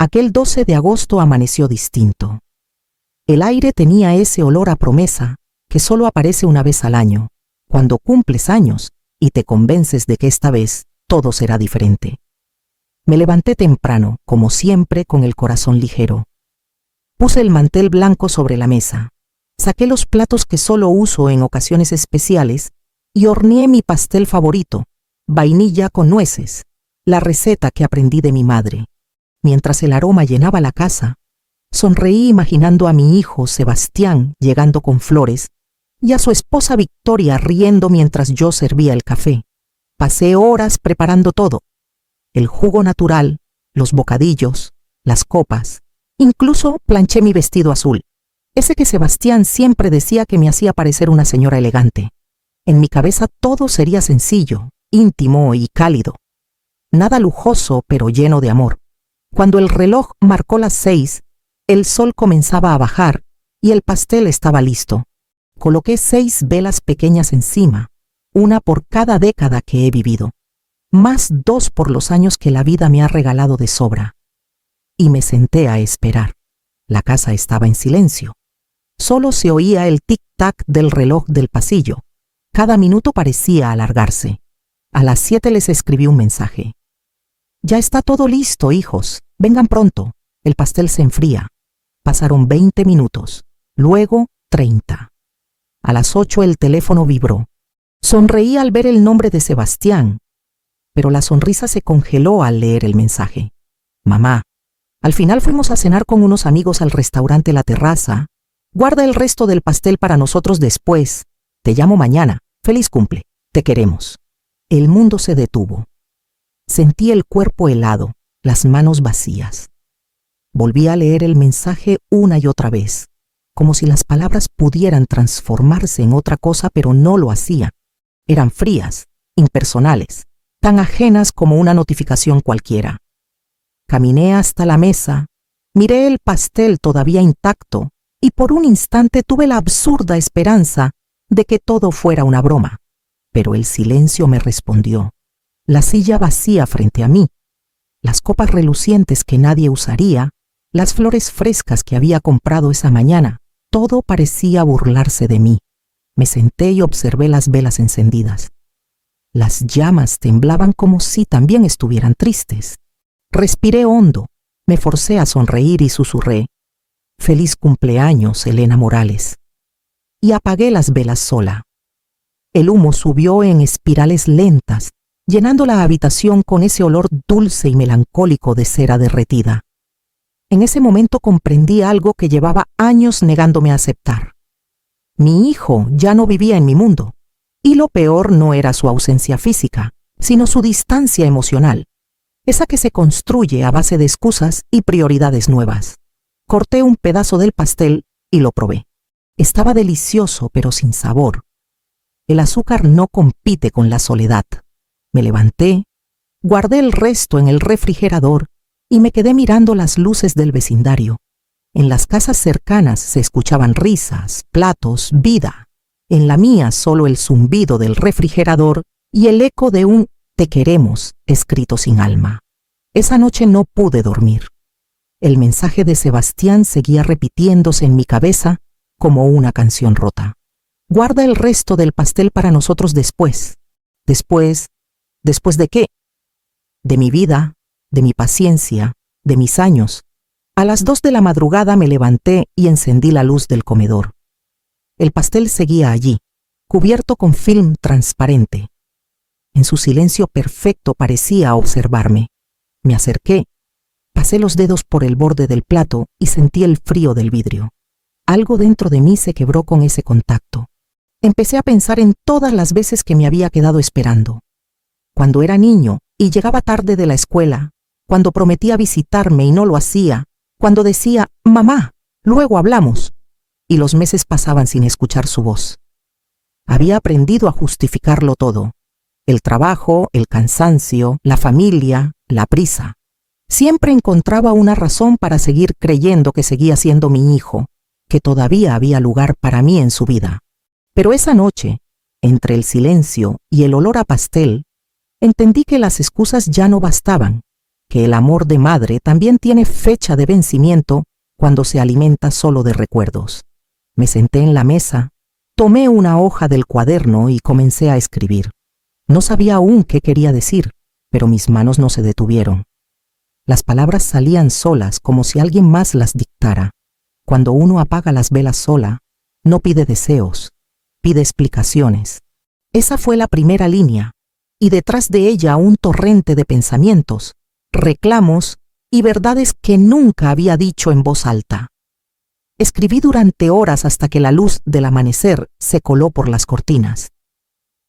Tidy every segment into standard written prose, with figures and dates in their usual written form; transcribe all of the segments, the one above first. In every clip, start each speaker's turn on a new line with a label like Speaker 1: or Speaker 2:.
Speaker 1: Aquel 12 de agosto amaneció distinto. El aire tenía ese olor a promesa que solo aparece una vez al año, cuando cumples años y te convences de que esta vez todo será diferente. Me levanté temprano, como siempre, con el corazón ligero. Puse el mantel blanco sobre la mesa, saqué los platos que solo uso en ocasiones especiales y horneé mi pastel favorito, vainilla con nueces, la receta que aprendí de mi madre. Mientras el aroma llenaba la casa, sonreí imaginando a mi hijo Sebastián llegando con flores y a su esposa Victoria riendo mientras yo servía el café. Pasé horas preparando todo: el jugo natural, los bocadillos, las copas. Incluso planché mi vestido azul, ese que Sebastián siempre decía que me hacía parecer una señora elegante. En mi cabeza todo sería sencillo, íntimo y cálido. Nada lujoso, pero lleno de amor. Cuando el reloj marcó las 6, el sol comenzaba a bajar y el pastel estaba listo. Coloqué 6 velas pequeñas encima, una por cada década que he vivido, más 2 por los años que la vida me ha regalado de sobra. Y me senté a esperar. La casa estaba en silencio. Solo se oía el tic-tac del reloj del pasillo. Cada minuto parecía alargarse. A las 7 les escribí un mensaje. Ya está todo listo, hijos. Vengan pronto. El pastel se enfría. Pasaron 20 minutos. Luego 30. A las 8 el teléfono vibró. Sonreí al ver el nombre de Sebastián, pero la sonrisa se congeló al leer el mensaje. Mamá, al final fuimos a cenar con unos amigos al restaurante La Terraza. Guarda el resto del pastel para nosotros después. Te llamo mañana. Feliz cumple. Te queremos. El mundo se detuvo. Sentí el cuerpo helado, las manos vacías. Volví a leer el mensaje una y otra vez, como si las palabras pudieran transformarse en otra cosa, pero no lo hacían. Eran frías, impersonales, tan ajenas como una notificación cualquiera. Caminé hasta la mesa, miré el pastel todavía intacto y por un instante tuve la absurda esperanza de que todo fuera una broma. Pero el silencio me respondió. La silla vacía frente a mí, las copas relucientes que nadie usaría, las flores frescas que había comprado esa mañana, todo parecía burlarse de mí. Me senté y observé las velas encendidas. Las llamas temblaban como si también estuvieran tristes. Respiré hondo, me forcé a sonreír y susurré: «Feliz cumpleaños, Elena Morales». Y apagué las velas sola. El humo subió en espirales lentas, llenando la habitación con ese olor dulce y melancólico de cera derretida. En ese momento comprendí algo que llevaba años negándome a aceptar. Mi hijo ya no vivía en mi mundo, y lo peor no era su ausencia física, sino su distancia emocional, esa que se construye a base de excusas y prioridades nuevas. Corté un pedazo del pastel y lo probé. Estaba delicioso, pero sin sabor. El azúcar no compite con la soledad. Me levanté, guardé el resto en el refrigerador y me quedé mirando las luces del vecindario. En las casas cercanas se escuchaban risas, platos, vida. En la mía solo el zumbido del refrigerador y el eco de un «te queremos» escrito sin alma. Esa noche no pude dormir. El mensaje de Sebastián seguía repitiéndose en mi cabeza como una canción rota. Guarda el resto del pastel para nosotros después. ¿Después de qué? De mi vida, de mi paciencia, de mis años. A las 2 de la madrugada me levanté y encendí la luz del comedor. El pastel seguía allí, cubierto con film transparente. En su silencio perfecto parecía observarme. Me acerqué, pasé los dedos por el borde del plato y sentí el frío del vidrio. Algo dentro de mí se quebró con ese contacto. Empecé a pensar en todas las veces que me había quedado esperando. Cuando era niño y llegaba tarde de la escuela, cuando prometía visitarme y no lo hacía, cuando decía «mamá, luego hablamos», y los meses pasaban sin escuchar su voz. Había aprendido a justificarlo todo: el trabajo, el cansancio, la familia, la prisa. Siempre encontraba una razón para seguir creyendo que seguía siendo mi hijo, que todavía había lugar para mí en su vida. Pero esa noche, entre el silencio y el olor a pastel, entendí que las excusas ya no bastaban. que el amor de madre también tiene fecha de vencimiento cuando se alimenta solo de recuerdos. Me senté en la mesa, tomé una hoja del cuaderno y comencé a escribir. No sabía aún qué quería decir, pero mis manos no se detuvieron. Las palabras salían solas como si alguien más las dictara. Cuando uno apaga las velas sola, no pide deseos, pide explicaciones. Esa fue la primera línea, y detrás de ella un torrente de pensamientos, reclamos y verdades que nunca había dicho en voz alta. Escribí durante horas hasta que la luz del amanecer se coló por las cortinas.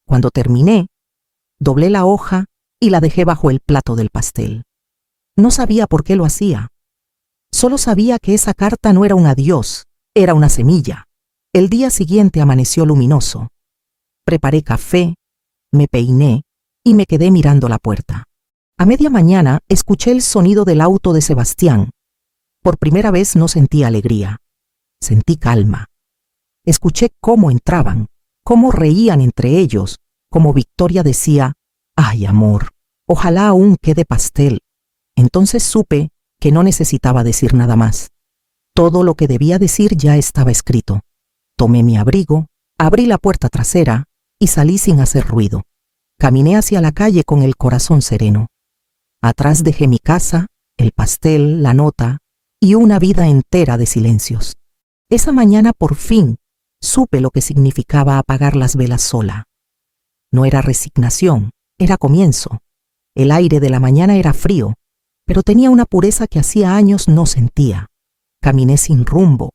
Speaker 1: Cuando terminé, doblé la hoja y la dejé bajo el plato del pastel. No sabía por qué lo hacía. Solo sabía que esa carta no era un adiós, era una semilla. El día siguiente amaneció luminoso. Preparé café, me peiné y me quedé mirando la puerta. A media mañana escuché el sonido del auto de Sebastián. Por primera vez no sentí alegría. Sentí calma. Escuché cómo entraban, cómo reían entre ellos, como Victoria decía, «Ay, amor, ojalá aún quede pastel». Entonces supe que no necesitaba decir nada más. Todo lo que debía decir ya estaba escrito. Tomé mi abrigo, abrí la puerta trasera y salí sin hacer ruido. Caminé hacia la calle con el corazón sereno. Atrás dejé mi casa, el pastel, la nota y una vida entera de silencios. Esa mañana por fin supe lo que significaba apagar las velas sola. No era resignación, era comienzo. El aire de la mañana era frío, pero tenía una pureza que hacía años no sentía. Caminé sin rumbo,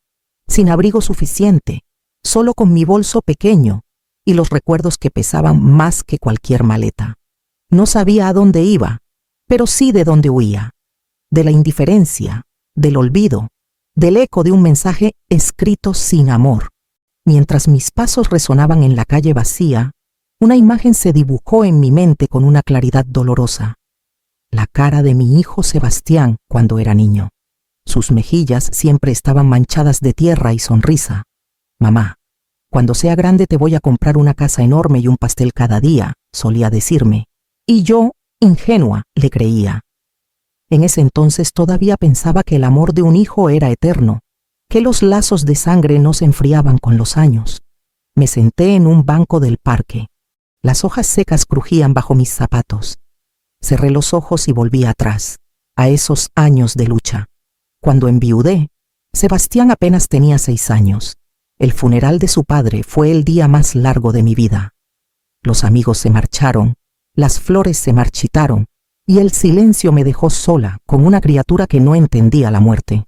Speaker 1: sin abrigo suficiente, solo con mi bolso pequeño y los recuerdos que pesaban más que cualquier maleta. No sabía a dónde iba, pero sí de dónde huía. De la indiferencia, del olvido, del eco de un mensaje escrito sin amor. Mientras mis pasos resonaban en la calle vacía, una imagen se dibujó en mi mente con una claridad dolorosa. La cara de mi hijo Sebastián cuando era niño. Sus mejillas siempre estaban manchadas de tierra y sonrisa. «Mamá, cuando sea grande te voy a comprar una casa enorme y un pastel cada día», solía decirme. Y yo, ingenua, le creía. En ese entonces todavía pensaba que el amor de un hijo era eterno, que los lazos de sangre no se enfriaban con los años. Me senté en un banco del parque. Las hojas secas crujían bajo mis zapatos. Cerré los ojos y volví atrás, a esos años de lucha. Cuando enviudé, Sebastián apenas tenía 6 años. El funeral de su padre fue el día más largo de mi vida. Los amigos se marcharon, las flores se marchitaron, y el silencio me dejó sola con una criatura que no entendía la muerte.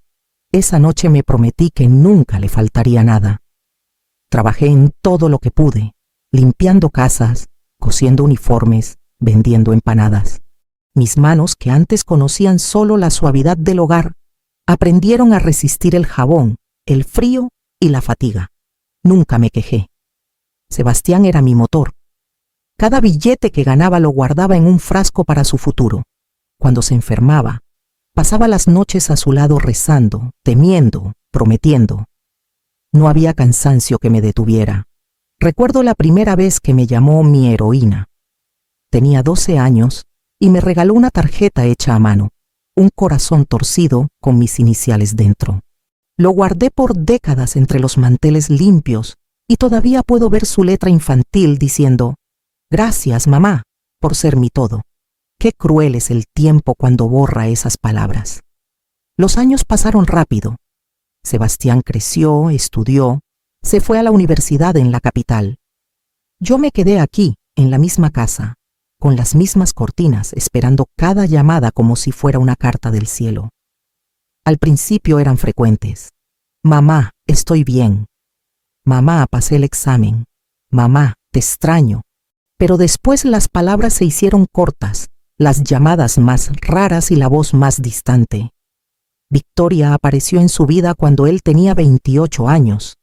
Speaker 1: Esa noche me prometí que nunca le faltaría nada. Trabajé en todo lo que pude, limpiando casas, cosiendo uniformes, vendiendo empanadas. Mis manos, que antes conocían solo la suavidad del hogar, aprendieron a resistir el jabón, el frío y la fatiga. Nunca me quejé. Sebastián era mi motor. Cada billete que ganaba lo guardaba en un frasco para su futuro. Cuando se enfermaba, pasaba las noches a su lado rezando, temiendo, prometiendo. No había cansancio que me detuviera. Recuerdo la primera vez que me llamó mi heroína. Tenía 12 años y me regaló una tarjeta hecha a mano, un corazón torcido con mis iniciales dentro. Lo guardé por décadas entre los manteles limpios y todavía puedo ver su letra infantil diciendo: «Gracias, mamá, por ser mi todo». Qué cruel es el tiempo cuando borra esas palabras. Los años pasaron rápido. Sebastián creció, estudió, se fue a la universidad en la capital. Yo me quedé aquí, en la misma casa, con las mismas cortinas, esperando cada llamada como si fuera una carta del cielo. Al principio eran frecuentes. «Mamá, estoy bien». «Mamá, pasé el examen». «Mamá, te extraño». Pero después las palabras se hicieron cortas, las llamadas más raras y la voz más distante. Victoria apareció en su vida cuando él tenía 28 años.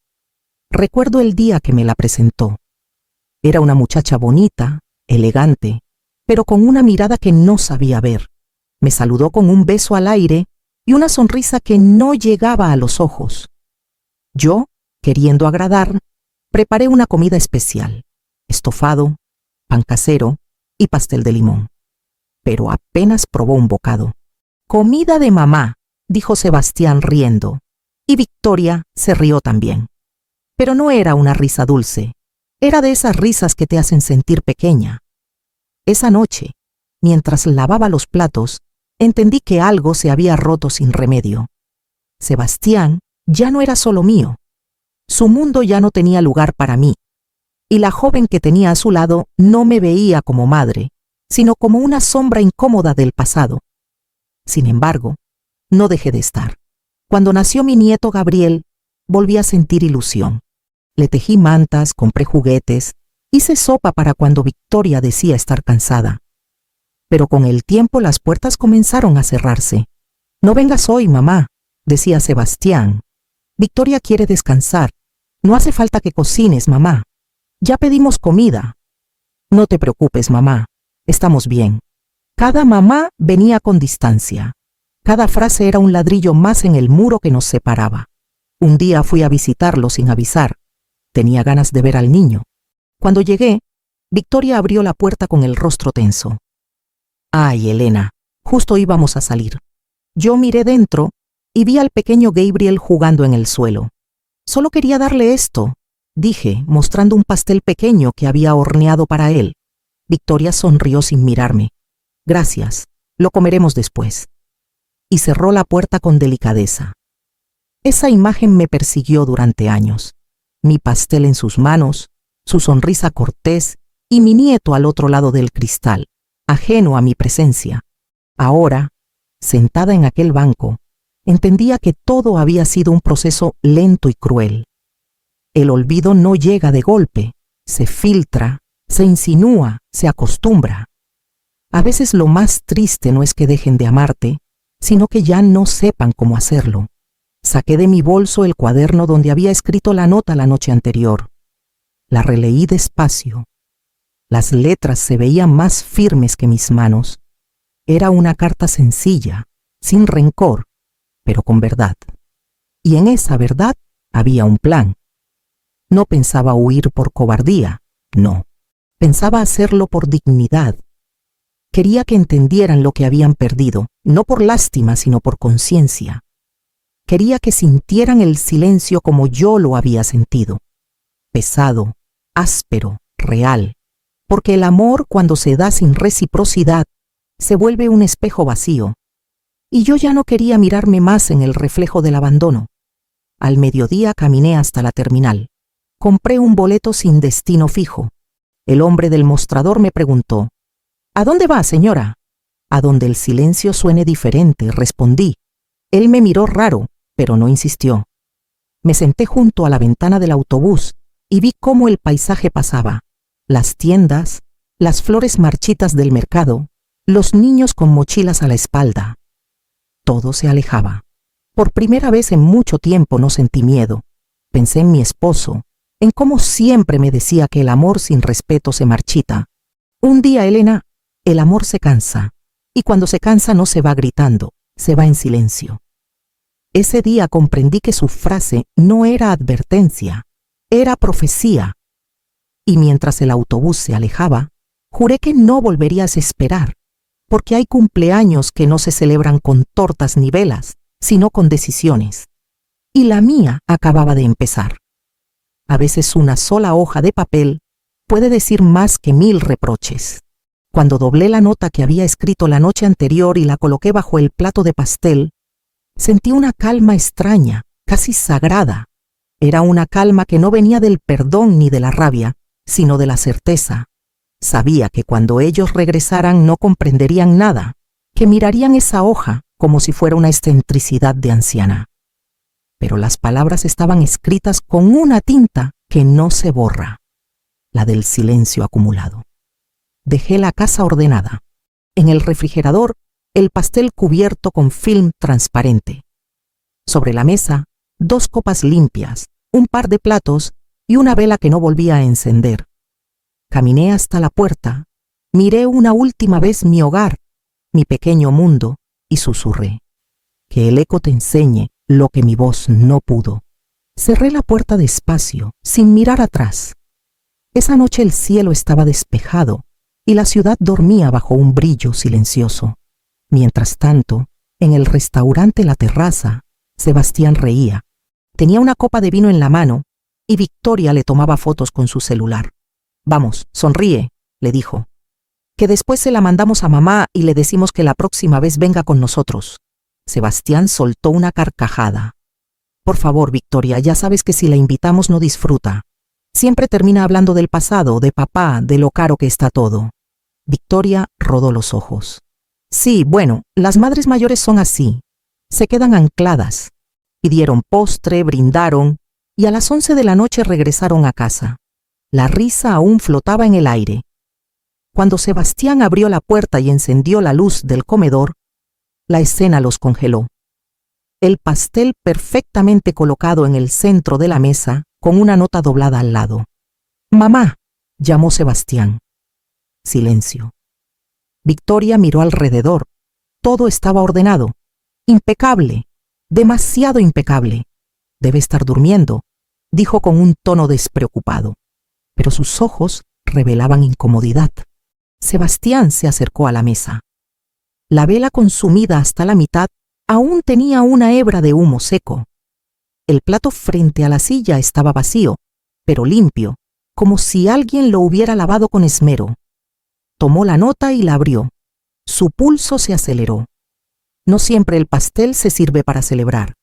Speaker 1: Recuerdo el día que me la presentó. Era una muchacha bonita, elegante, pero con una mirada que no sabía ver. Me saludó con un beso al aire y una sonrisa que no llegaba a los ojos. Yo, queriendo agradar, preparé una comida especial: estofado, pan casero y pastel de limón. Pero apenas probó un bocado, Comida de mamá, dijo Sebastián riendo, y Victoria se rió también. Pero no era una risa dulce, era de esas risas que te hacen sentir pequeña. Esa noche, mientras lavaba los platos, entendí que algo se había roto sin remedio. Sebastián ya no era solo mío. Su mundo ya no tenía lugar para mí, y la joven que tenía a su lado no me veía como madre, sino como una sombra incómoda del pasado. Sin embargo, no dejé de estar. Cuando nació mi nieto Gabriel, volví a sentir ilusión. Le tejí mantas, compré juguetes, hice sopa para cuando Victoria decía estar cansada. Pero con el tiempo las puertas comenzaron a cerrarse. «No vengas hoy, mamá», decía Sebastián. «Victoria quiere descansar. No hace falta que cocines, mamá. Ya pedimos comida». «No te preocupes, mamá. Estamos bien». Cada mamá venía con distancia. Cada frase era un ladrillo más en el muro que nos separaba. Un día fui a visitarlo sin avisar. Tenía ganas de ver al niño. Cuando llegué, Victoria abrió la puerta con el rostro tenso. «Ay, Elena, justo íbamos a salir». Yo miré dentro y vi al pequeño Gabriel jugando en el suelo. «Solo quería darle esto», dije, mostrando un pastel pequeño que había horneado para él. Victoria sonrió sin mirarme. «Gracias, lo comeremos después». Y cerró la puerta con delicadeza. Esa imagen me persiguió durante años. Mi pastel en sus manos, su sonrisa cortés y mi nieto al otro lado del cristal, ajeno a mi presencia. Ahora, sentada en aquel banco, entendía que todo había sido un proceso lento y cruel. El olvido no llega de golpe, se filtra, se insinúa, se acostumbra. A veces lo más triste no es que dejen de amarte, sino que ya no sepan cómo hacerlo. Saqué de mi bolso el cuaderno donde había escrito la nota la noche anterior. La releí despacio. Las letras se veían más firmes que mis manos. Era una carta sencilla, sin rencor, pero con verdad. Y en esa verdad había un plan. No pensaba huir por cobardía, no. Pensaba hacerlo por dignidad. Quería que entendieran lo que habían perdido, no por lástima, sino por conciencia. Quería que sintieran el silencio como yo lo había sentido. Pesado, áspero, real. Porque el amor, cuando se da sin reciprocidad, se vuelve un espejo vacío. Y yo ya no quería mirarme más en el reflejo del abandono. Al mediodía caminé hasta la terminal. Compré un boleto sin destino fijo. El hombre del mostrador me preguntó: «¿A dónde va, señora?» «A donde el silencio suene diferente», respondí. Él me miró raro, pero no insistió. Me senté junto a la ventana del autobús y vi cómo el paisaje pasaba. Las tiendas, las flores marchitas del mercado, los niños con mochilas a la espalda. Todo se alejaba. Por primera vez en mucho tiempo no sentí miedo. Pensé en mi esposo, en cómo siempre me decía que el amor sin respeto se marchita. Un día, Elena, el amor se cansa, y cuando se cansa no se va gritando, se va en silencio. Ese día comprendí que su frase no era advertencia, era profecía. Y mientras el autobús se alejaba, juré que no volvería a esperar, porque hay cumpleaños que no se celebran con tortas ni velas, sino con decisiones. Y la mía acababa de empezar. A veces una sola hoja de papel puede decir más que 1000 reproches. Cuando doblé la nota que había escrito la noche anterior y la coloqué bajo el plato de pastel, sentí una calma extraña, casi sagrada. Era una calma que no venía del perdón ni de la rabia, sino de la certeza. Sabía que cuando ellos regresaran no comprenderían nada, que mirarían esa hoja como si fuera una excentricidad de anciana. Pero las palabras estaban escritas con una tinta que no se borra, la del silencio acumulado. Dejé la casa ordenada. En el refrigerador, el pastel cubierto con film transparente. Sobre la mesa, 2 copas limpias, un par de platos y una vela que no volvía a encender. Caminé hasta la puerta, miré una última vez mi hogar, mi pequeño mundo, y susurré: «Que el eco te enseñe lo que mi voz no pudo». Cerré la puerta despacio, sin mirar atrás. Esa noche el cielo estaba despejado y la ciudad dormía bajo un brillo silencioso. Mientras tanto, En el restaurante La Terraza, Sebastián reía. Tenía una copa de vino en la mano y Victoria le tomaba fotos con su celular. «Vamos, sonríe», le dijo, «que después se la mandamos a mamá y le decimos que la próxima vez venga con nosotros». Sebastián soltó una carcajada. «Por favor, Victoria, ya sabes que si la invitamos no disfruta. Siempre termina hablando del pasado, de papá, de lo caro que está todo». Victoria rodó los ojos. «Sí, bueno, las madres mayores son así. Se quedan ancladas». Pidieron postre, brindaron y a las 11 de la noche regresaron a casa. La risa aún flotaba en el aire. Cuando Sebastián abrió la puerta y encendió la luz del comedor, la escena los congeló. El pastel perfectamente colocado en el centro de la mesa, con una nota doblada al lado. «Mamá», llamó Sebastián. Silencio. Victoria miró alrededor. Todo estaba ordenado. Impecable. Demasiado impecable. «Debe estar durmiendo», dijo con un tono despreocupado. Pero sus ojos revelaban incomodidad. Sebastián se acercó a la mesa. La vela consumida hasta la mitad aún tenía una hebra de humo seco. El plato frente a la silla estaba vacío, pero limpio, como si alguien lo hubiera lavado con esmero. Tomó la nota y la abrió. Su pulso se aceleró. No siempre el pastel se sirve para celebrar.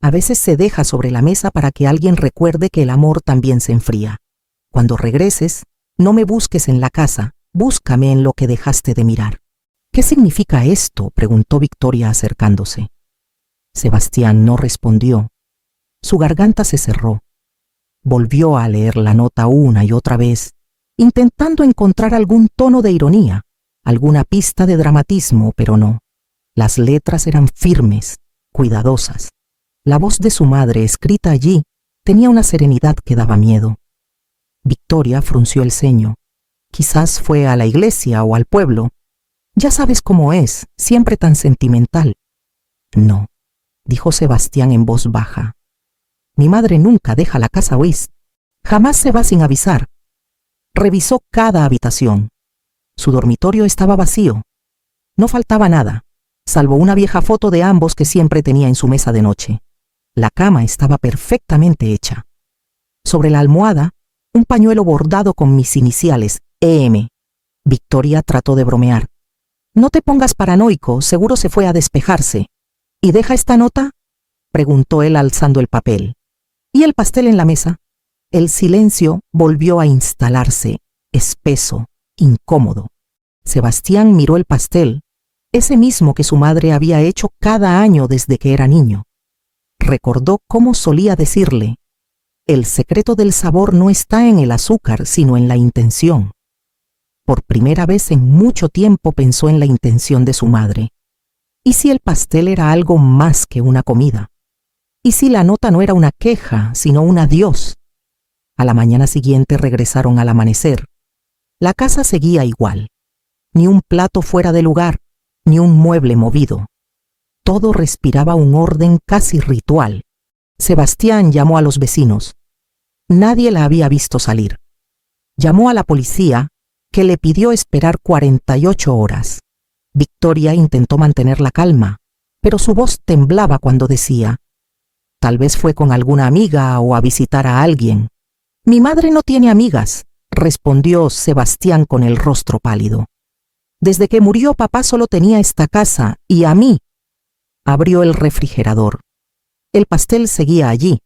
Speaker 1: A veces se deja sobre la mesa para que alguien recuerde que el amor también se enfría. Cuando regreses, no me busques en la casa, búscame en lo que dejaste de mirar. «¿Qué significa esto?», preguntó Victoria acercándose. Sebastián no respondió. Su garganta se cerró. Volvió a leer la nota una y otra vez, intentando encontrar algún tono de ironía, alguna pista de dramatismo, pero no. Las letras eran firmes, cuidadosas. La voz de su madre, escrita allí, tenía una serenidad que daba miedo. Victoria frunció el ceño. Quizás fue a la iglesia o al pueblo. Ya sabes cómo es, siempre tan sentimental. «No», dijo Sebastián en voz baja. «Mi madre nunca deja la casa, ¿oís? Jamás se va sin avisar». Revisó cada habitación. Su dormitorio estaba vacío. No faltaba nada, salvo una vieja foto de ambos que siempre tenía en su mesa de noche. La cama estaba perfectamente hecha. Sobre la almohada, un pañuelo bordado con mis iniciales, EM. Victoria trató de bromear. «No te pongas paranoico, seguro se fue a despejarse». «¿Y deja esta nota?», preguntó él alzando el papel. «¿Y el pastel en la mesa?». El silencio volvió a instalarse, espeso, incómodo. Sebastián miró el pastel, ese mismo que su madre había hecho cada año desde que era niño. Recordó cómo solía decirle: «El secreto del sabor no está en el azúcar, sino en la intención». Por primera vez en mucho tiempo pensó en la intención de su madre. ¿Y si el pastel era algo más que una comida? ¿Y si la nota no era una queja, sino un adiós? A la mañana siguiente regresaron al amanecer. La casa seguía igual. Ni un plato fuera de lugar, ni un mueble movido. Todo respiraba un orden casi ritual. Sebastián llamó a los vecinos. Nadie la había visto salir. Llamó a la policía, que le pidió esperar 48 horas. Victoria intentó mantener la calma, pero su voz temblaba cuando decía: «Tal vez fue con alguna amiga o a visitar a alguien». «Mi madre no tiene amigas», respondió Sebastián con el rostro pálido. «Desde que murió papá solo tenía esta casa y a mí». Abrió el refrigerador. El pastel seguía allí.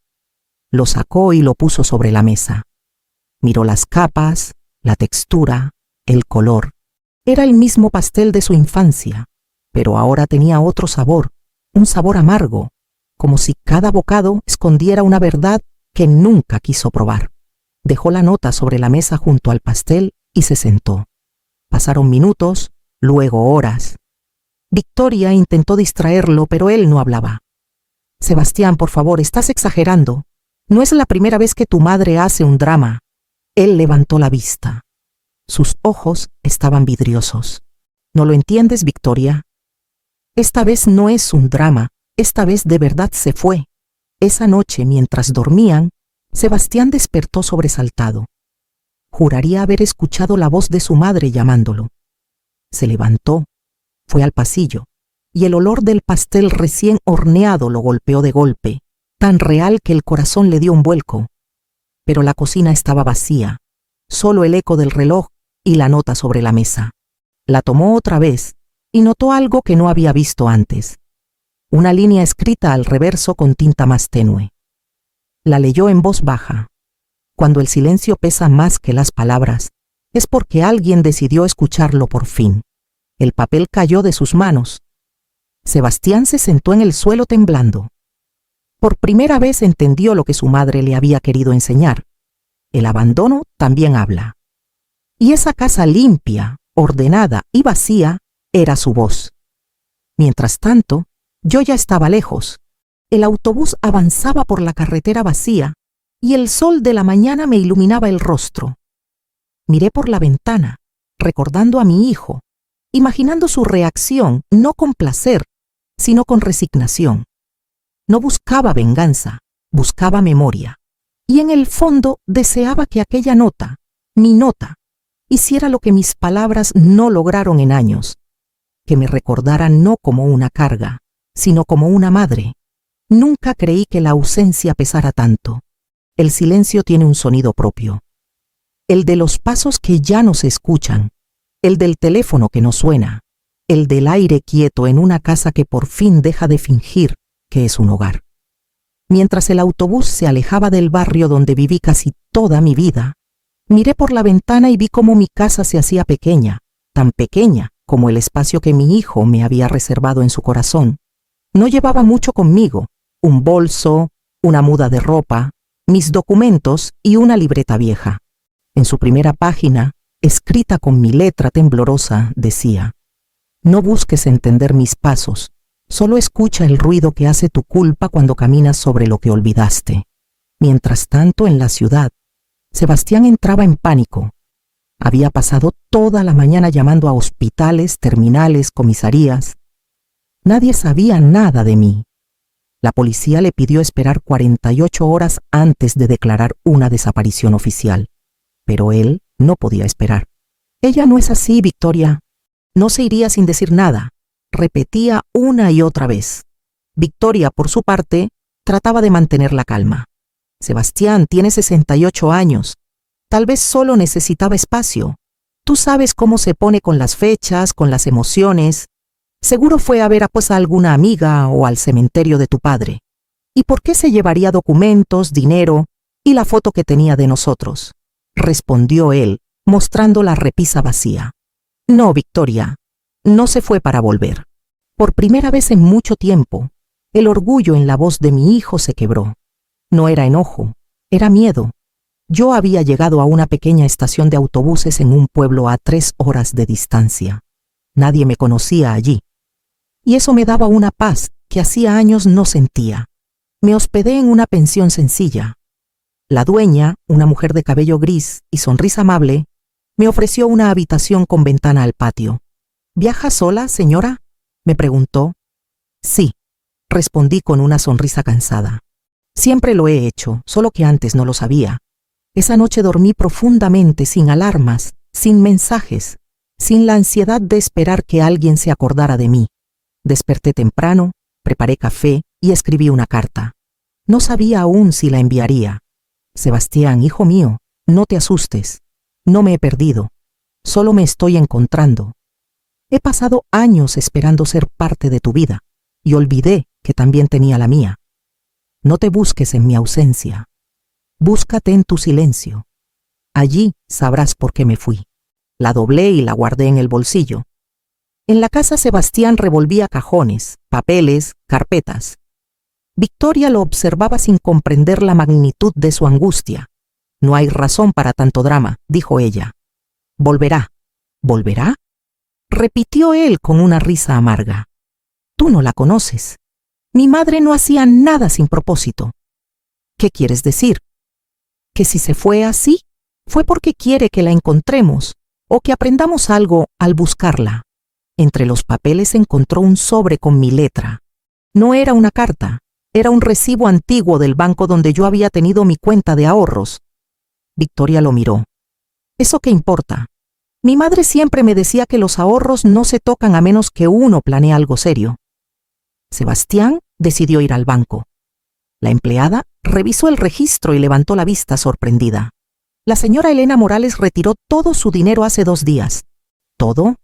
Speaker 1: Lo sacó y lo puso sobre la mesa. Miró las capas, la textura, el color. Era el mismo pastel de su infancia, pero ahora tenía otro sabor, un sabor amargo, como si cada bocado escondiera una verdad que nunca quiso probar. Dejó la nota sobre la mesa junto al pastel y se sentó. Pasaron minutos, luego horas. Victoria intentó distraerlo, pero él no hablaba. «Sebastián, por favor, estás exagerando. No es la primera vez que tu madre hace un drama». Él levantó la vista. Sus ojos estaban vidriosos. «¿No lo entiendes, Victoria? Esta vez no es un drama, esta vez de verdad se fue». Esa noche, mientras dormían, Sebastián despertó sobresaltado. Juraría haber escuchado la voz de su madre llamándolo. Se levantó, fue al pasillo. y el olor del pastel recién horneado lo golpeó de golpe, tan real que el corazón le dio un vuelco. Pero la cocina estaba vacía, solo el eco del reloj y la nota sobre la mesa. La tomó otra vez y notó algo que no había visto antes. Una línea escrita al reverso con tinta más tenue. La leyó en voz baja. Cuando el silencio pesa más que las palabras, es porque alguien decidió escucharlo por fin. El papel cayó de sus manos. Sebastián se sentó en el suelo temblando. Por primera vez entendió lo que su madre le había querido enseñar. El abandono también habla. Y esa casa limpia, ordenada y vacía era su voz. Mientras tanto, yo ya estaba lejos. El autobús avanzaba por la carretera vacía y el sol de la mañana me iluminaba el rostro. Miré por la ventana, recordando a mi hijo, imaginando su reacción, no con placer, sino con resignación. No buscaba venganza, buscaba memoria. Y en el fondo deseaba que aquella nota, mi nota, hiciera lo que mis palabras no lograron en años, que me recordara no como una carga, sino como una madre. Nunca creí que la ausencia pesara tanto. El silencio tiene un sonido propio. El de los pasos que ya no se escuchan, el del teléfono que no suena, el del aire quieto en una casa que por fin deja de fingir que es un hogar. Mientras el autobús se alejaba del barrio donde viví casi toda mi vida, miré por la ventana y vi cómo mi casa se hacía pequeña, tan pequeña como el espacio que mi hijo me había reservado en su corazón. No llevaba mucho conmigo, un bolso, una muda de ropa, mis documentos y una libreta vieja. En su primera página, escrita con mi letra temblorosa, decía: «No busques entender mis pasos, solo escucha el ruido que hace tu culpa cuando caminas sobre lo que olvidaste». Mientras tanto, en la ciudad, Sebastián entraba en pánico. Había pasado toda la mañana llamando a hospitales, terminales, comisarías. Nadie sabía nada de mí. La policía le pidió esperar 48 horas antes de declarar una desaparición oficial. Pero él no podía esperar. «Ella no es así, Victoria. No se iría sin decir nada», repetía una y otra vez. Victoria, por su parte, trataba de mantener la calma. «Sebastián tiene 68 años. Tal vez solo necesitaba espacio. Tú sabes cómo se pone con las fechas, con las emociones. Seguro fue a ver a alguna amiga o al cementerio de tu padre. ¿Y por qué se llevaría documentos, dinero y la foto que tenía de nosotros?», respondió él, mostrando la repisa vacía. «No, Victoria, no se fue para volver». Por primera vez en mucho tiempo, el orgullo en la voz de mi hijo se quebró. No era enojo, era miedo. Yo había llegado a una pequeña estación de autobuses en un pueblo a 3 horas de distancia. Nadie me conocía allí. Y eso me daba una paz que hacía años no sentía. Me hospedé en una pensión sencilla. La dueña, una mujer de cabello gris y sonrisa amable, me ofreció una habitación con ventana al patio. «¿Viaja sola, señora?», me preguntó. «Sí», respondí con una sonrisa cansada. «Siempre lo he hecho, solo que antes no lo sabía. Esa noche dormí profundamente, sin alarmas, sin mensajes, sin la ansiedad de esperar que alguien se acordara de mí. Desperté temprano, preparé café y escribí una carta. No sabía aún si la enviaría. Sebastián, hijo mío, no te asustes. No me he perdido. Solo me estoy encontrando. He pasado años esperando ser parte de tu vida y olvidé que también tenía la mía. No te busques en mi ausencia. Búscate en tu silencio. Allí sabrás por qué me fui». La doblé y la guardé en el bolsillo. En la casa Sebastián revolvía cajones, papeles, carpetas. Victoria lo observaba sin comprender la magnitud de su angustia. «No hay razón para tanto drama», dijo ella. «Volverá». «¿Volverá?», repitió él con una risa amarga. «Tú no la conoces. Mi madre no hacía nada sin propósito». «¿Qué quieres decir?». «Que si se fue así, fue porque quiere que la encontremos o que aprendamos algo al buscarla». Entre los papeles encontró un sobre con mi letra. No era una carta, era un recibo antiguo del banco donde yo había tenido mi cuenta de ahorros. Victoria lo miró. «¿Eso qué importa? Mi madre siempre me decía que los ahorros no se tocan a menos que uno planee algo serio». Sebastián decidió ir al banco. La empleada revisó el registro y levantó la vista sorprendida. La señora Elena Morales retiró todo su dinero hace 2 días. ¿Todo?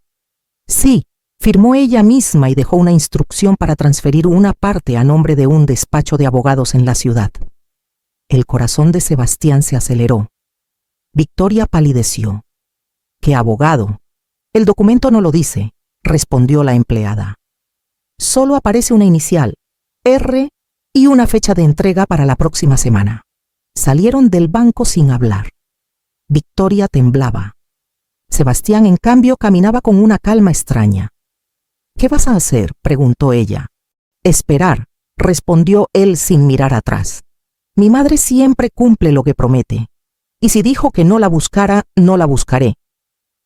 Speaker 1: Sí, firmó ella misma y dejó una instrucción para transferir una parte a nombre de un despacho de abogados en la ciudad. El corazón de Sebastián se aceleró. Victoria palideció. ¿Qué abogado? El documento no lo dice, respondió la empleada. Solo aparece una inicial, R, y una fecha de entrega para la próxima semana. Salieron del banco sin hablar. Victoria temblaba. Sebastián, en cambio, caminaba con una calma extraña. ¿Qué vas a hacer?, preguntó ella. Esperar, respondió él sin mirar atrás. Mi madre siempre cumple lo que promete. Y si dijo que no la buscara, no la buscaré.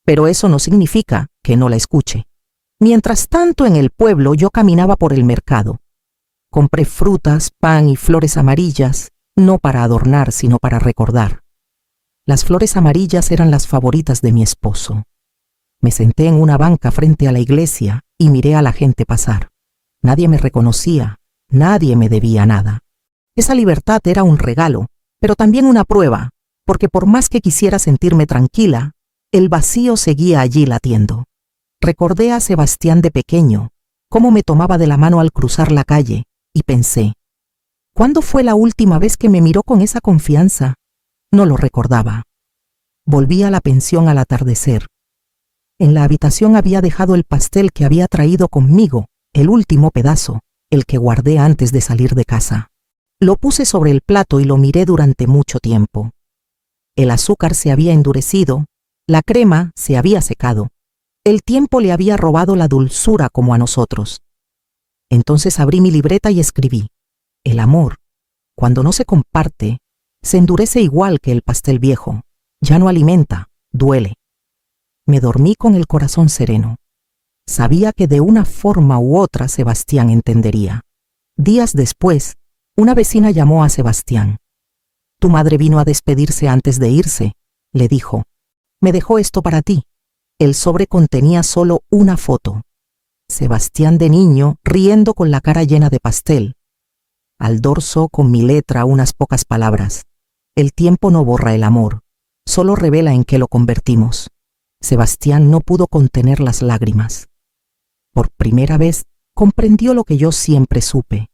Speaker 1: Pero eso no significa que no la escuche. Mientras tanto, en el pueblo yo caminaba por el mercado. Compré frutas, pan y flores amarillas, no para adornar, sino para recordar. Las flores amarillas eran las favoritas de mi esposo. Me senté en una banca frente a la iglesia y miré a la gente pasar. Nadie me reconocía, nadie me debía nada. Esa libertad era un regalo, pero también una prueba, porque por más que quisiera sentirme tranquila, el vacío seguía allí latiendo. Recordé a Sebastián de pequeño, cómo me tomaba de la mano al cruzar la calle, y pensé, ¿cuándo fue la última vez que me miró con esa confianza? No lo recordaba. Volví a la pensión al atardecer. En la habitación había dejado el pastel que había traído conmigo, el último pedazo, el que guardé antes de salir de casa. Lo puse sobre el plato y lo miré durante mucho tiempo. El azúcar se había endurecido, la crema se había secado. El tiempo le había robado la dulzura como a nosotros. Entonces abrí mi libreta y escribí: el amor, cuando no se comparte, se endurece igual que el pastel viejo. Ya no alimenta, duele. Me dormí con el corazón sereno. Sabía que de una forma u otra Sebastián entendería. Días después, una vecina llamó a Sebastián. Tu madre vino a despedirse antes de irse, le dijo. Me dejó esto para ti. El sobre contenía solo una foto. Sebastián de niño riendo con la cara llena de pastel. Al dorso con mi letra unas pocas palabras. El tiempo no borra el amor, solo revela en qué lo convertimos. Sebastián no pudo contener las lágrimas. Por primera vez comprendió lo que yo siempre supe.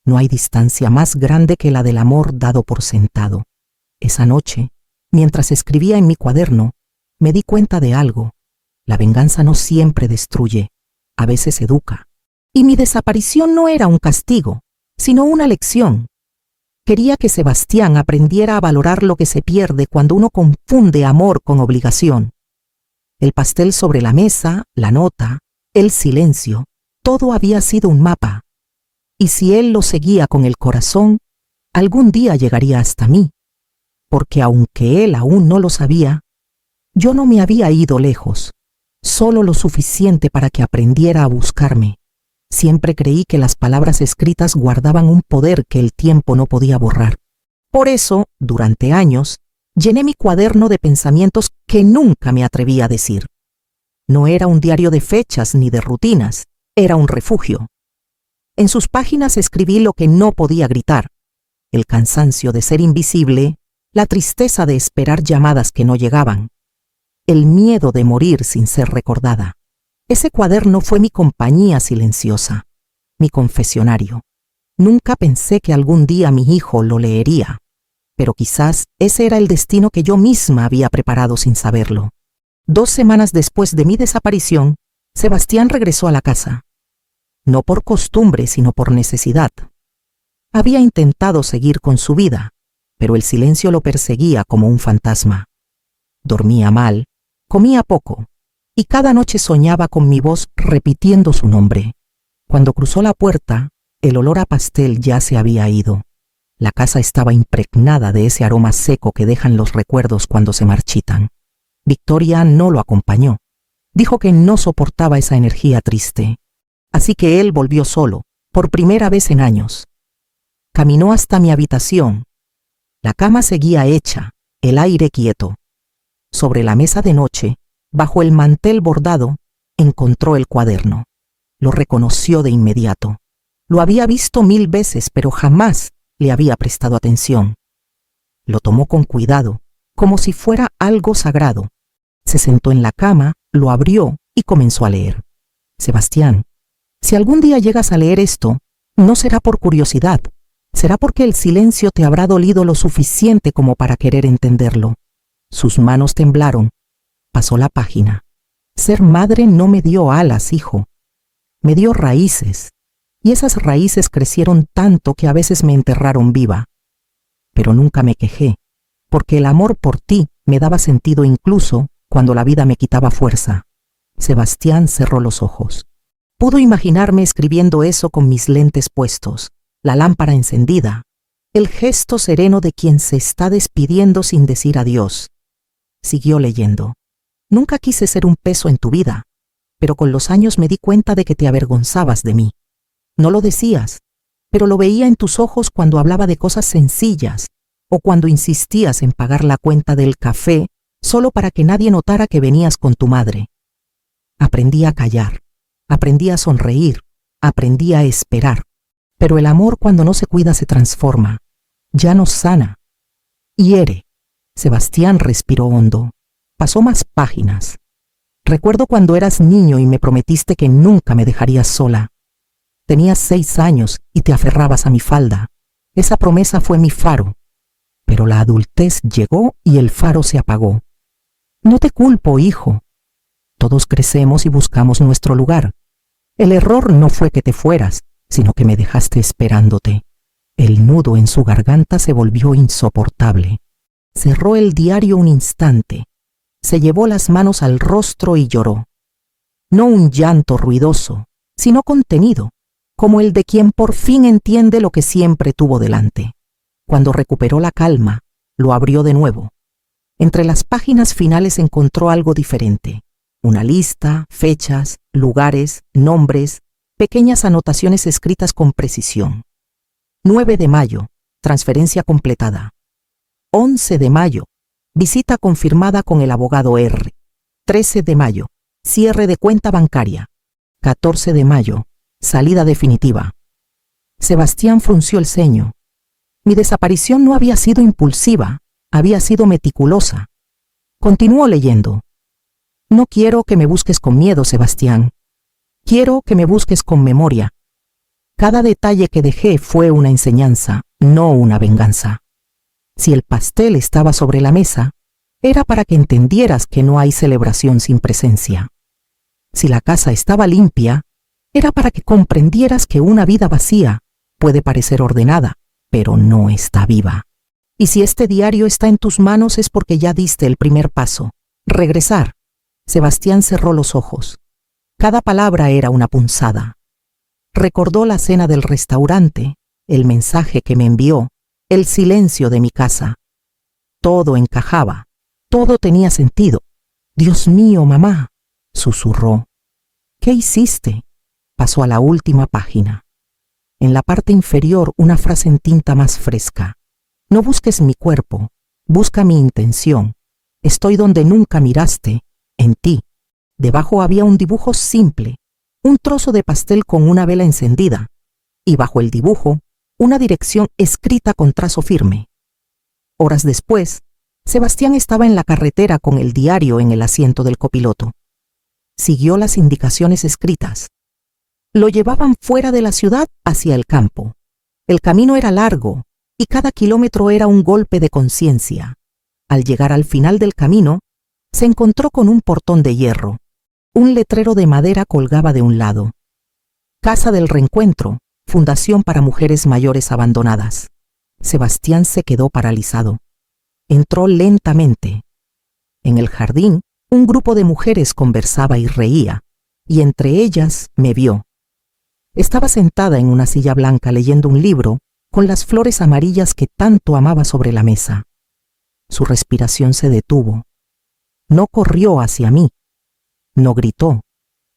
Speaker 1: No hay distancia más grande que la del amor dado por sentado. Esa noche, mientras escribía en mi cuaderno, me di cuenta de algo. La venganza no siempre destruye, a veces educa. Y mi desaparición no era un castigo, sino una lección. Quería que Sebastián aprendiera a valorar lo que se pierde cuando uno confunde amor con obligación. El pastel sobre la mesa, la nota, el silencio, todo había sido un mapa. Y si él lo seguía con el corazón, algún día llegaría hasta mí. Porque aunque él aún no lo sabía, yo no me había ido lejos, solo lo suficiente para que aprendiera a buscarme. Siempre creí que las palabras escritas guardaban un poder que el tiempo no podía borrar. Por eso, durante años, llené mi cuaderno de pensamientos que nunca me atreví a decir. No era un diario de fechas ni de rutinas, era un refugio. En sus páginas escribí lo que no podía gritar: el cansancio de ser invisible, la tristeza de esperar llamadas que no llegaban, el miedo de morir sin ser recordada. Ese cuaderno fue mi compañía silenciosa, mi confesionario. Nunca pensé que algún día mi hijo lo leería, pero quizás ese era el destino que yo misma había preparado sin saberlo. 2 semanas después de mi desaparición, Sebastián regresó a la casa. No por costumbre, sino por necesidad. Había intentado seguir con su vida, pero el silencio lo perseguía como un fantasma. Dormía mal, comía poco, y cada noche soñaba con mi voz repitiendo su nombre. Cuando cruzó la puerta, el olor a pastel ya se había ido. La casa estaba impregnada de ese aroma seco que dejan los recuerdos cuando se marchitan. Victoria no lo acompañó. Dijo que no soportaba esa energía triste. Así que él volvió solo, por primera vez en años. Caminó hasta mi habitación. La cama seguía hecha, el aire quieto. Sobre la mesa de noche, bajo el mantel bordado, encontró el cuaderno. Lo reconoció de inmediato. Lo había visto 1000 veces, pero jamás le había prestado atención. Lo tomó con cuidado, como si fuera algo sagrado. Se sentó en la cama, lo abrió y comenzó a leer. Sebastián, si algún día llegas a leer esto, no será por curiosidad, será porque el silencio te habrá dolido lo suficiente como para querer entenderlo. Sus manos temblaron. Pasó la página. Ser madre no me dio alas, hijo. Me dio raíces. Y esas raíces crecieron tanto que a veces me enterraron viva. Pero nunca me quejé, porque el amor por ti me daba sentido incluso cuando la vida me quitaba fuerza. Sebastián cerró los ojos. Pudo imaginarme escribiendo eso con mis lentes puestos, la lámpara encendida, el gesto sereno de quien se está despidiendo sin decir adiós. Siguió leyendo. Nunca quise ser un peso en tu vida, pero con los años me di cuenta de que te avergonzabas de mí. No lo decías, pero lo veía en tus ojos cuando hablaba de cosas sencillas o cuando insistías en pagar la cuenta del café solo para que nadie notara que venías con tu madre. Aprendí a callar, aprendí a sonreír, aprendí a esperar, pero el amor cuando no se cuida se transforma, ya no sana, hiere. Sebastián respiró hondo, pasó más páginas. Recuerdo cuando eras niño y me prometiste que nunca me dejarías sola. Tenías 6 años y te aferrabas a mi falda. Esa promesa fue mi faro. Pero la adultez llegó y el faro se apagó. No te culpo, hijo. Todos crecemos y buscamos nuestro lugar. El error no fue que te fueras, sino que me dejaste esperándote. El nudo en su garganta se volvió insoportable. Cerró el diario un instante. Se llevó las manos al rostro y lloró. No un llanto ruidoso, sino contenido, como el de quien por fin entiende lo que siempre tuvo delante. Cuando recuperó la calma, lo abrió de nuevo. Entre las páginas finales encontró algo diferente. Una lista, fechas, lugares, nombres, pequeñas anotaciones escritas con precisión. 9 de mayo, transferencia completada. 11 de mayo, visita confirmada con el abogado R. 13 de mayo, cierre de cuenta bancaria. 14 de mayo, salida definitiva. Sebastián frunció el ceño. Mi desaparición no había sido impulsiva, había sido meticulosa. Continuó leyendo. No quiero que me busques con miedo, Sebastián. Quiero que me busques con memoria. Cada detalle que dejé fue una enseñanza, no una venganza. Si el pastel estaba sobre la mesa, era para que entendieras que no hay celebración sin presencia. Si la casa estaba limpia, era para que comprendieras que una vida vacía puede parecer ordenada, pero no está viva. Y si este diario está en tus manos es porque ya diste el primer paso. Regresar. Sebastián cerró los ojos. Cada palabra era una punzada. Recordó la cena del restaurante, el mensaje que me envió, el silencio de mi casa. Todo encajaba, todo tenía sentido. Dios mío, mamá, susurró. ¿Qué hiciste? Pasó a la última página. En la parte inferior una frase en tinta más fresca. No busques mi cuerpo, busca mi intención. Estoy donde nunca miraste, en ti. Debajo había un dibujo simple, un trozo de pastel con una vela encendida, y bajo el dibujo, una dirección escrita con trazo firme. Horas después, Sebastián estaba en la carretera con el diario en el asiento del copiloto. Siguió las indicaciones escritas. Lo llevaban fuera de la ciudad hacia el campo. El camino era largo y cada kilómetro era un golpe de conciencia. Al llegar al final del camino, se encontró con un portón de hierro. Un letrero de madera colgaba de un lado. Casa del Reencuentro, Fundación para Mujeres Mayores Abandonadas. Sebastián se quedó paralizado. Entró lentamente. En el jardín, un grupo de mujeres conversaba y reía, y entre ellas me vio. Estaba sentada en una silla blanca leyendo un libro con las flores amarillas que tanto amaba sobre la mesa. Su respiración se detuvo. No corrió hacia mí. No gritó.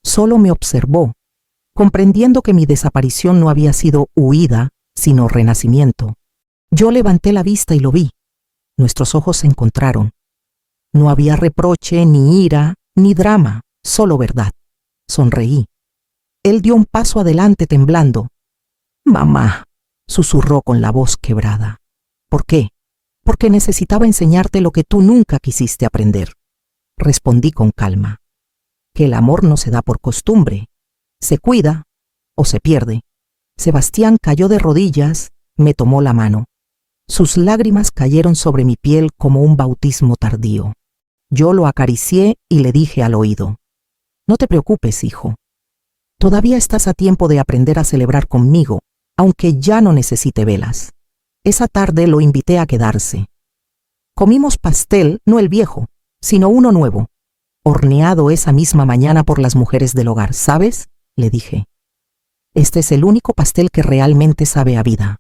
Speaker 1: Solo me observó, comprendiendo que mi desaparición no había sido huida, sino renacimiento. Yo levanté la vista y lo vi. Nuestros ojos se encontraron. No había reproche, ni ira, ni drama, solo verdad. Sonreí. Él dio un paso adelante temblando. Mamá, susurró con la voz quebrada. ¿Por qué? Porque necesitaba enseñarte lo que tú nunca quisiste aprender. Respondí con calma. Que el amor no se da por costumbre. Se cuida o se pierde. Sebastián cayó de rodillas, me tomó la mano. Sus lágrimas cayeron sobre mi piel como un bautismo tardío. Yo lo acaricié y le dije al oído: no te preocupes, hijo. Todavía estás a tiempo de aprender a celebrar conmigo, aunque ya no necesite velas. Esa tarde lo invité a quedarse. Comimos pastel, no el viejo, sino uno nuevo, horneado esa misma mañana por las mujeres del hogar, ¿sabes? Le dije. Este es el único pastel que realmente sabe a vida.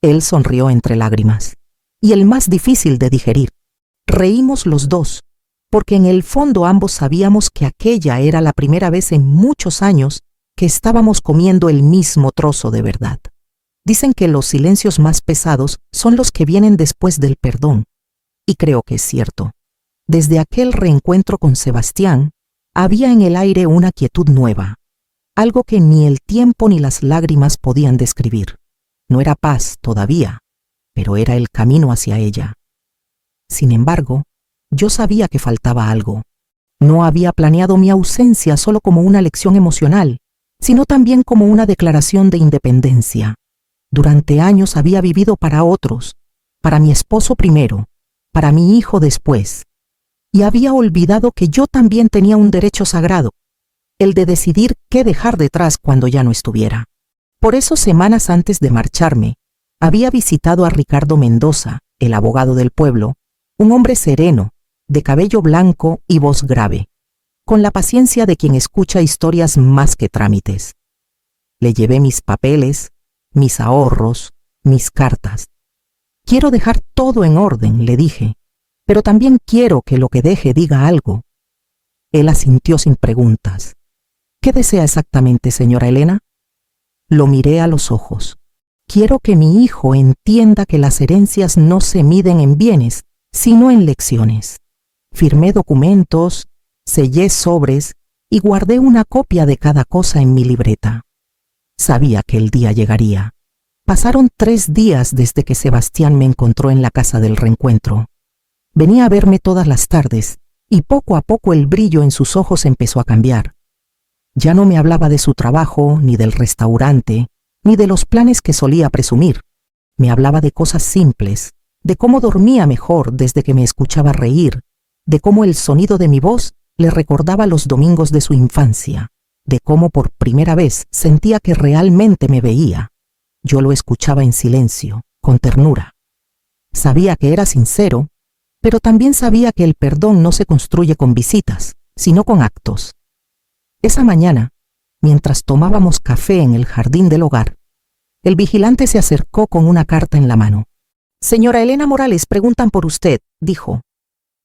Speaker 1: Él sonrió entre lágrimas. Y el más difícil de digerir. Reímos los dos, porque en el fondo ambos sabíamos que aquella era la primera vez en muchos años que estábamos comiendo el mismo trozo de verdad. Dicen que los silencios más pesados son los que vienen después del perdón. Y creo que es cierto. Desde aquel reencuentro con Sebastián, había en el aire una quietud nueva, algo que ni el tiempo ni las lágrimas podían describir. No era paz todavía, pero era el camino hacia ella. Sin embargo, yo sabía que faltaba algo. No había planeado mi ausencia solo como una lección emocional, sino también como una declaración de independencia. Durante años había vivido para otros, para mi esposo primero, para mi hijo después, y había olvidado que yo también tenía un derecho sagrado, el de decidir qué dejar detrás cuando ya no estuviera. Por eso, semanas antes de marcharme, había visitado a Ricardo Mendoza, el abogado del pueblo, un hombre sereno, de cabello blanco y voz grave, con la paciencia de quien escucha historias más que trámites. Le llevé mis papeles, mis ahorros, mis cartas. Quiero dejar todo en orden, le dije, pero también quiero que lo que deje diga algo. Él asintió sin preguntas. ¿Qué desea exactamente, señora Elena? Lo miré a los ojos. Quiero que mi hijo entienda que las herencias no se miden en bienes, sino en lecciones. Firmé documentos, sellé sobres y guardé una copia de cada cosa en mi libreta. Sabía que el día llegaría. Pasaron 3 días desde que Sebastián me encontró en la casa del reencuentro. Venía a verme todas las tardes y poco a poco el brillo en sus ojos empezó a cambiar. Ya no me hablaba de su trabajo, ni del restaurante, ni de los planes que solía presumir. Me hablaba de cosas simples, de cómo dormía mejor desde que me escuchaba reír, de cómo el sonido de mi voz le recordaba los domingos de su infancia, de cómo por primera vez sentía que realmente me veía. Yo lo escuchaba en silencio, con ternura. Sabía que era sincero, pero también sabía que el perdón no se construye con visitas, sino con actos. Esa mañana, mientras tomábamos café en el jardín del hogar, el vigilante se acercó con una carta en la mano. «Señora Elena Morales, preguntan por usted», dijo.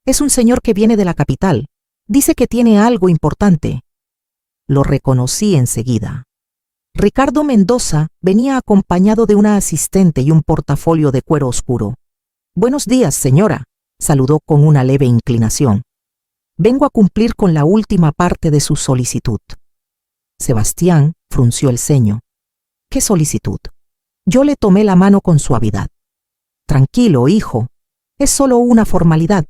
Speaker 1: «Es un señor que viene de la capital. Dice que tiene algo importante». Lo reconocí enseguida. Ricardo Mendoza venía acompañado de una asistente y un portafolio de cuero oscuro. «Buenos días, señora», saludó con una leve inclinación. «Vengo a cumplir con la última parte de su solicitud». Sebastián frunció el ceño. «¿Qué solicitud?». Yo le tomé la mano con suavidad. «Tranquilo, hijo. Es solo una formalidad».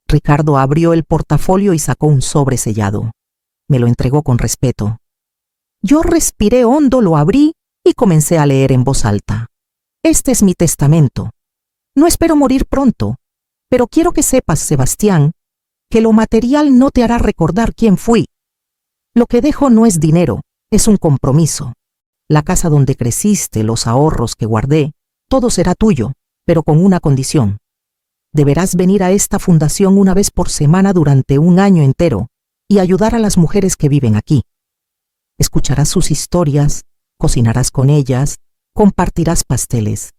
Speaker 1: Ricardo abrió el portafolio y sacó un sobre sellado. Me lo entregó con respeto. Yo respiré hondo, lo abrí y comencé a leer en voz alta. «Este es mi testamento. No espero morir pronto, pero quiero que sepas, Sebastián, que lo material no te hará recordar quién fui. Lo que dejo no es dinero, es un compromiso. La casa donde creciste, los ahorros que guardé, todo será tuyo, pero con una condición. Deberás venir a esta fundación una vez por semana durante 1 año entero y ayudar a las mujeres que viven aquí. Escucharás sus historias, cocinarás con ellas, compartirás pasteles.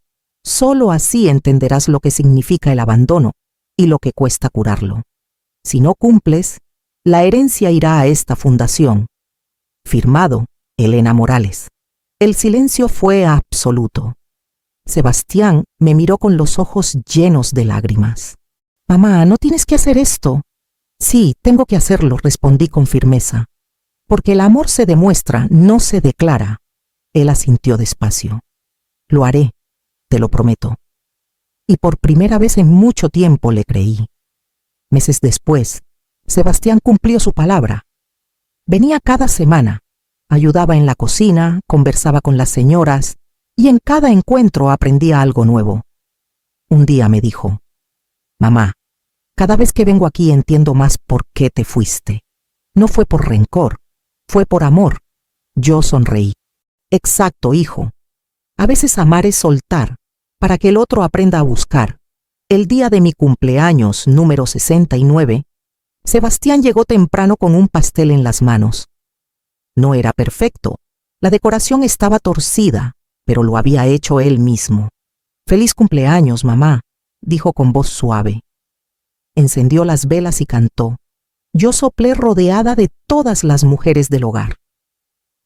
Speaker 1: Solo así entenderás lo que significa el abandono y lo que cuesta curarlo. Si no cumples, la herencia irá a esta fundación. Firmado, Elena Morales. El silencio fue absoluto. Sebastián me miró con los ojos llenos de lágrimas. «Mamá, no tienes que hacer esto». «Sí, tengo que hacerlo», respondí con firmeza. «Porque el amor se demuestra, no se declara». Él asintió despacio. Lo haré, te lo prometo. Y por primera vez en mucho tiempo le creí. Meses después, Sebastián cumplió su palabra. Venía cada semana, ayudaba en la cocina, conversaba con las señoras y en cada encuentro aprendía algo nuevo. Un día me dijo: «Mamá, cada vez que vengo aquí entiendo más por qué te fuiste. No fue por rencor, fue por amor». Yo sonreí. «Exacto, hijo. A veces amar es soltar, para que el otro aprenda a buscar». El día de mi cumpleaños número 69, Sebastián llegó temprano con un pastel en las manos. No era perfecto, la decoración estaba torcida, pero lo había hecho él mismo. «Feliz cumpleaños, mamá», dijo con voz suave. Encendió las velas y cantó. Yo soplé rodeada de todas las mujeres del hogar.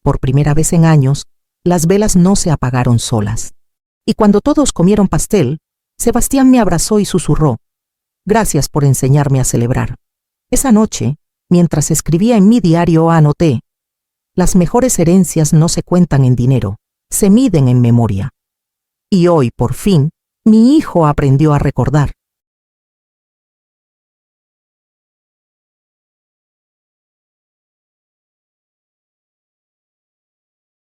Speaker 1: Por primera vez en años, las velas no se apagaron solas. Y cuando todos comieron pastel, Sebastián me abrazó y susurró: «Gracias por enseñarme a celebrar». Esa noche, mientras escribía en mi diario, anoté: «Las mejores herencias no se cuentan en dinero, se miden en memoria». Y hoy, por fin, mi hijo aprendió a recordar.